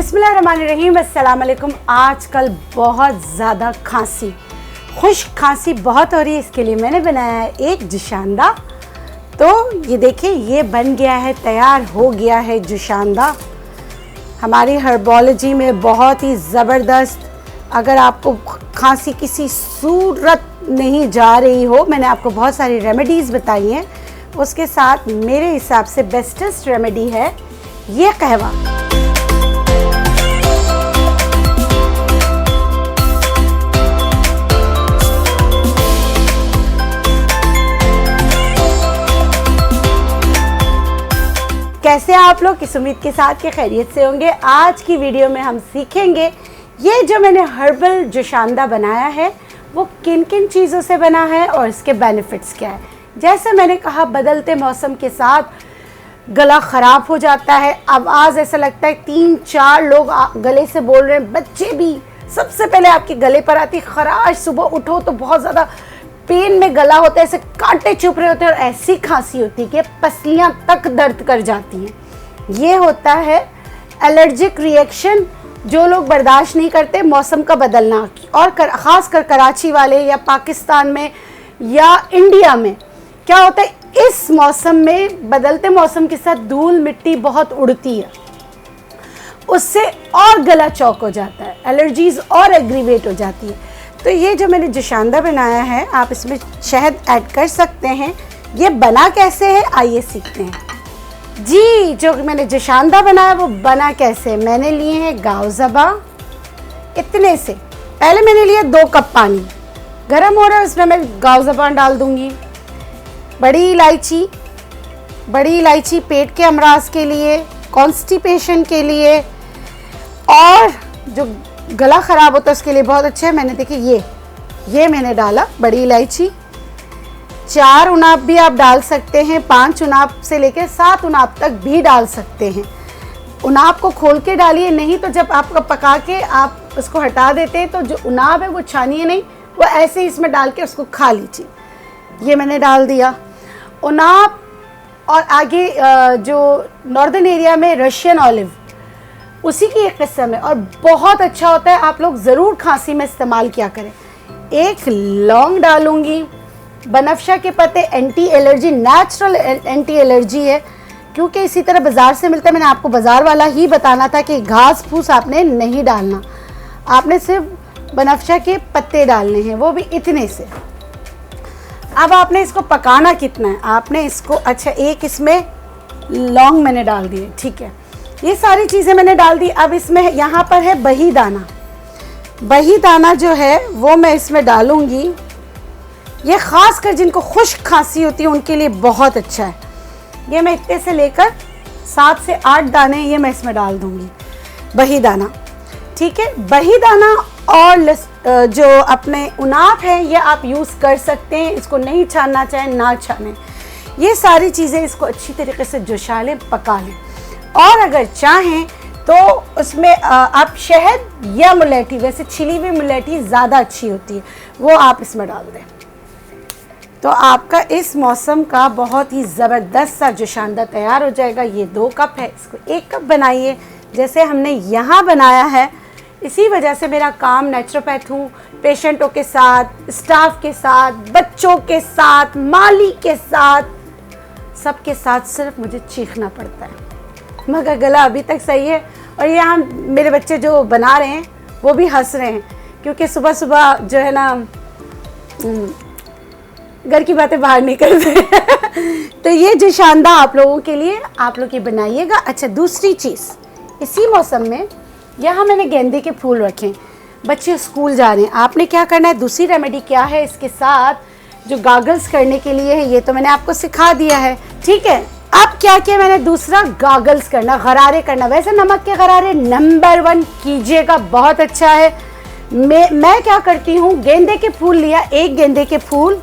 बिस्मिल्लाहिर्रहमानिर्रहीम, अस्सलाम वालेकुम। आजकल बहुत ज़्यादा खांसी, खुश्क खांसी बहुत हो रही है। इसके लिए मैंने बनाया है एक जुशांदा। तो ये देखिए, ये बन गया है, तैयार हो गया है जुशांदा। हमारी हर्बोलॉजी में बहुत ही ज़बरदस्त। अगर आपको खांसी किसी सूरत नहीं जा रही हो, मैंने आपको बहुत सारी रेमेडीज़ बताई हैं, उसके साथ मेरे हिसाब से बेस्टेस्ट रेमेडी है ये कहवा। कैसे आप लोग? इस उम्मीद के साथ कि खैरियत से होंगे। आज की वीडियो में हम सीखेंगे ये जो मैंने हर्बल जुशांदा बनाया है वो किन किन चीज़ों से बना है और इसके बेनिफिट्स क्या है। जैसे मैंने कहा, बदलते मौसम के साथ गला ख़राब हो जाता है, आवाज़ ऐसा लगता है 3-4 लोग गले से बोल रहे हैं, बच्चे भी। सबसे पहले आपके गले पर आती खराश, सुबह उठो तो बहुत ज़्यादा पेन में गला होता है, ऐसे कांटे चुभ रहे होते हैं और ऐसी खांसी होती है कि पसलियां तक दर्द कर जाती हैं। ये होता है एलर्जिक रिएक्शन, जो लोग बर्दाश्त नहीं करते मौसम का बदलना। और ख़ास कर कराची वाले या पाकिस्तान में या इंडिया में क्या होता है, इस मौसम में बदलते मौसम के साथ धूल मिट्टी बहुत उड़ती है, उससे और गला चौक हो जाता है, एलर्जीज़ और एग्रीवेट हो जाती है। तो ये जो मैंने जुशांदा बनाया है, आप इसमें शहद ऐड कर सकते हैं। ये बना कैसे है, आइए सीखते हैं। जी, जो मैंने जुशांदा बनाया वो बना कैसे। मैंने लिए हैं गाव ज़बा, इतने से। पहले मैंने लिया 2 कप पानी, गर्म हो रहा है, उसमें मैं गाव ज़बा डाल दूंगी। बड़ी इलायची पेट के अमराज के लिए, कॉन्स्टिपेशन के लिए, और जो गला ख़राब होता है उसके लिए बहुत अच्छा है। मैंने देखिए ये मैंने डाला बड़ी इलायची। 4 उनाब भी आप डाल सकते हैं, 5 उनाब से लेकर 7 उनाब तक भी डाल सकते हैं। उनाब को खोल के डालिए, नहीं तो जब आप पका के आप उसको हटा देते हैं तो जो उनाब है वो छानिए नहीं, वो ऐसे ही इसमें डाल के उसको खा लीजिए। ये मैंने डाल दिया उनाब। और आगे जो नॉर्दर्न एरिया में रशियन ऑलिव, उसी की एक किस्म है और बहुत अच्छा होता है। आप लोग ज़रूर खांसी में इस्तेमाल किया करें। 1 लौंग डालूंगी। बनफशा के पत्ते anti allergy, natural anti allergy है, क्योंकि इसी तरह बाज़ार से मिलता है। मैंने आपको बाज़ार वाला ही बताना था कि घास फूस आपने नहीं डालना, आपने सिर्फ बनफशा के पत्ते डालने हैं, वो भी इतने से। अब आपने इसको पकाना कितना है, आपने इसको, अच्छा, 1 इसमें लौंग मैंने डाल दिए, ठीक है। ये सारी चीज़ें मैंने डाल दी। अब इसमें यहाँ पर है बही दाना। बही दाना जो है वो मैं इसमें डालूँगी। ये ख़ास कर जिनको खुश्क खांसी होती है उनके लिए बहुत अच्छा है। ये मैं इतने से लेकर 7 से 8 दाने ये मैं इसमें डाल दूँगी, बही दाना, ठीक है। बही दाना और जो अपने उनाब है ये आप यूज़ कर सकते हैं। इसको नहीं छानना चाहें ना छानें। ये सारी चीज़ें इसको अच्छी तरीके से जुशा लें, पका लें। और अगर चाहें तो उसमें आप शहद या मुलेठी, वैसे छिली हुई मुलेठी ज़्यादा अच्छी होती है, वो आप इसमें डाल दें। तो आपका इस मौसम का बहुत ही ज़बरदस्त सा जुशांदा तैयार हो जाएगा। ये 2 कप है, इसको 1 कप बनाइए जैसे हमने यहाँ बनाया है। इसी वजह से मेरा काम, नेचुरोपैथ हूँ, पेशेंटों के साथ, स्टाफ के साथ, बच्चों के साथ, माली के साथ, सबके साथ सिर्फ मुझे चीखना पड़ता है, मगर गला अभी तक सही है। और यहाँ मेरे बच्चे जो बना रहे हैं वो भी हंस रहे हैं, क्योंकि सुबह सुबह जो है ना घर की बातें बाहर नहीं करते। तो ये जुशांदा आप लोगों के लिए, आप लोग ये बनाइएगा। अच्छा, दूसरी चीज़, इसी मौसम में यहाँ मैंने गेंदे के फूल रखे। बच्चे स्कूल जा रहे हैं, आपने क्या करना है, दूसरी रेमेडी क्या है इसके साथ जो गागल्स करने के लिए है, ये तो मैंने आपको सिखा दिया है, ठीक है। अब क्या किया मैंने, दूसरा गागल्स करना, गरारे करना। वैसे नमक के गरारे नंबर 1 कीजिएगा, बहुत अच्छा है। मैं क्या करती हूँ, गेंदे के फूल लिया, 1 गेंदे के फूल,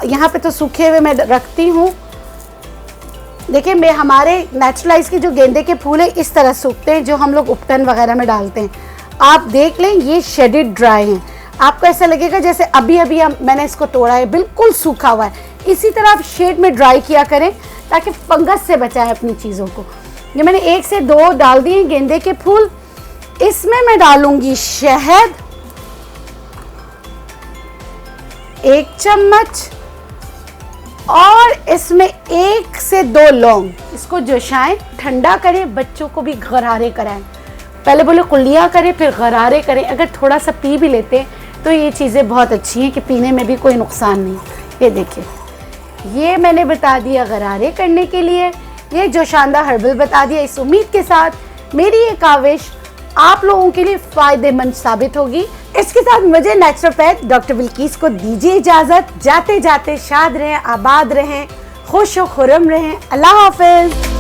यहाँ पे तो सूखे हुए मैं रखती हूँ। देखिए, मैं हमारे नेचुरलाइज के जो गेंदे के फूल है इस तरह सूखते हैं, जो हम लोग उपटन वगैरह में डालते हैं। आप देख लें, ये शेडेड ड्राई हैं। आपको ऐसा लगेगा जैसे अभी मैंने इसको तोड़ा है, बिल्कुल सूखा हुआ है। इसी तरह आप शेड में ड्राई किया करें ताकि फंगस से बचाएं अपनी चीज़ों को। ये मैंने 1 से 2 डाल दिए गेंदे के फूल। इसमें मैं डालूंगी शहद 1 चम्मच और इसमें 1 से 2 लौंग। इसको जोशाएं, ठंडा करें, बच्चों को भी गरारे कराएं। पहले बोले कुल्लियाँ करें फिर गरारे करें। अगर थोड़ा सा पी भी लेते तो ये चीज़ें बहुत अच्छी हैं कि पीने में भी कोई नुकसान नहीं। ये देखिए, ये मैंने बता दिया गरारे करने के लिए, ये जोशानदा हर्बल बता दिया। इस उम्मीद के साथ मेरी ये काविश आप लोगों के लिए फ़ायदेमंद साबित होगी। इसके साथ मुझे नेचुरोपैथ डॉक्टर बिल्किस को दीजिए इजाज़त। जाते जाते शाद रहें, आबाद रहें, खुश व खुर्रम रहें। अल्लाह हाफ़िज़।